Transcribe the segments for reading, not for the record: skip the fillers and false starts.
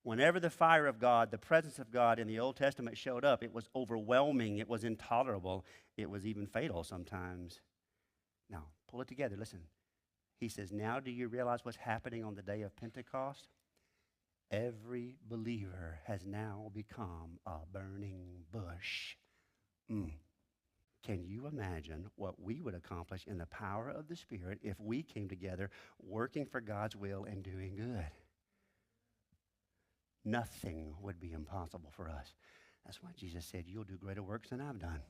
Whenever the fire of God, the presence of God in the Old Testament showed up, it was overwhelming, it was intolerable, it was even fatal sometimes. Now, pull it together, listen. He says, now do you realize what's happening on the day of Pentecost? Every believer has now become a burning bush. Can you imagine what we would accomplish in the power of the Spirit if we came together working for God's will and doing good? Nothing would be impossible for us. That's why Jesus said, you'll do greater works than I've done.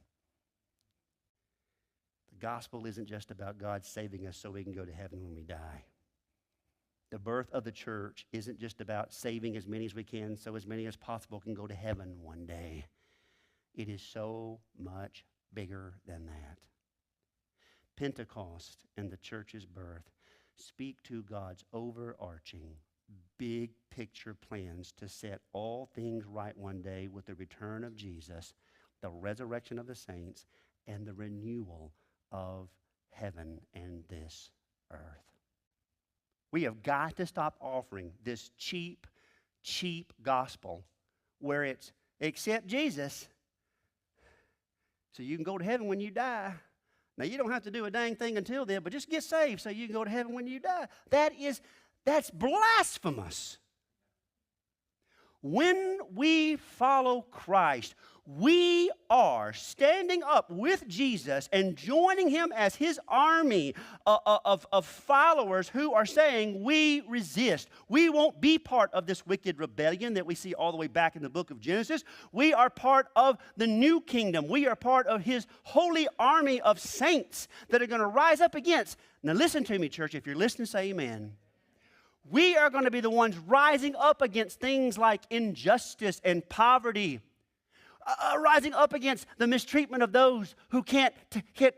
The gospel isn't just about God saving us so we can go to heaven when we die. The birth of the church isn't just about saving as many as we can so as many as possible can go to heaven one day. It is so much bigger than that. Pentecost and the church's birth speak to God's overarching, big picture plans to set all things right one day with the return of Jesus, the resurrection of the saints, and the renewal of heaven and this earth. We have got to stop offering this cheap gospel where it's accept Jesus so you can go to heaven when you die. Now, you don't have to do a dang thing until then, but just get saved so you can go to heaven when you die. That's blasphemous. When we follow Christ, we are standing up with Jesus and joining him as his army of followers who are saying, we resist. We won't be part of this wicked rebellion that we see all the way back in the book of Genesis. We are part of the new kingdom. We are part of his holy army of saints that are going to rise up against. Now listen to me, church. If you're listening, say amen. We are going to be the ones rising up against things like injustice and poverty, rising up against the mistreatment of those who can't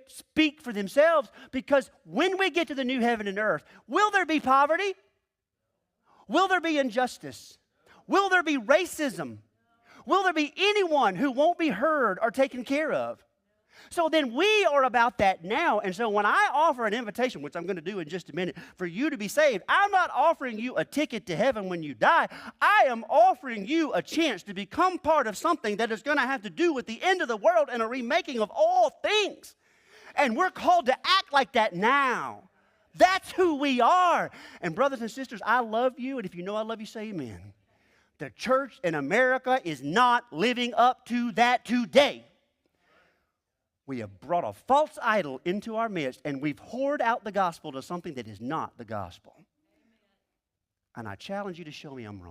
speak for themselves, because when we get to the new heaven and earth, will there be poverty? Will there be injustice? Will there be racism? Will there be anyone who won't be heard or taken care of? So then we are about that now. And so when I offer an invitation, which I'm going to do in just a minute, for you to be saved, I'm not offering you a ticket to heaven when you die. I am offering you a chance to become part of something that is going to have to do with the end of the world and a remaking of all things. And we're called to act like that now. That's who we are. And brothers and sisters, I love you. And if you know I love you, say amen. The church in America is not living up to that today. We have brought a false idol into our midst, and we've poured out the gospel to something that is not the gospel. And I challenge you to show me I'm wrong.